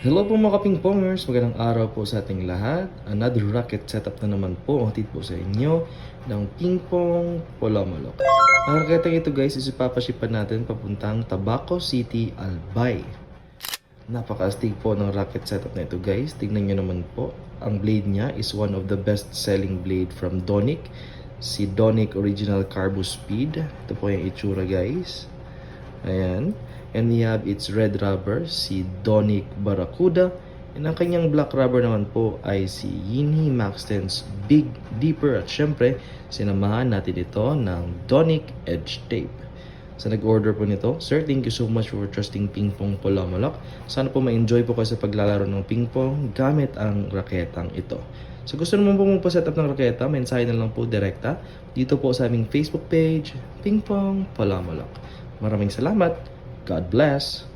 Hello po mga kapingpongers, magandang araw po sa ating lahat. Another racket setup na naman po ang hatid po sa inyo ng Pingpong Polomolok. Ang raketang ito guys is ipapashipan natin papuntang Tabaco City, Albay. Napaka-astig po ng racket setup na ito guys. Tignan nyo naman po, ang blade niya is one of the best selling blade from Donic. Si Donic Original Carbo Speed. Ito po yung itsura guys. Ayan. And we have its red rubber, si Donic Barracuda. And ang kanyang black rubber naman po ay si Yinhi Maxten's Big Deeper. At syempre, sinamahan natin ito ng Donic Edge Tape. Sa nag-order po nito, sir, thank you so much for trusting Pingpong Polomolok. Sana po ma-enjoy po kayo sa paglalaro ng pingpong gamit ang raketang ito. So gusto naman po mo pa setup ng raketa, mensahe na lang po direkta dito po sa aming Facebook page, Pingpong Polomolok. Maraming salamat. God bless.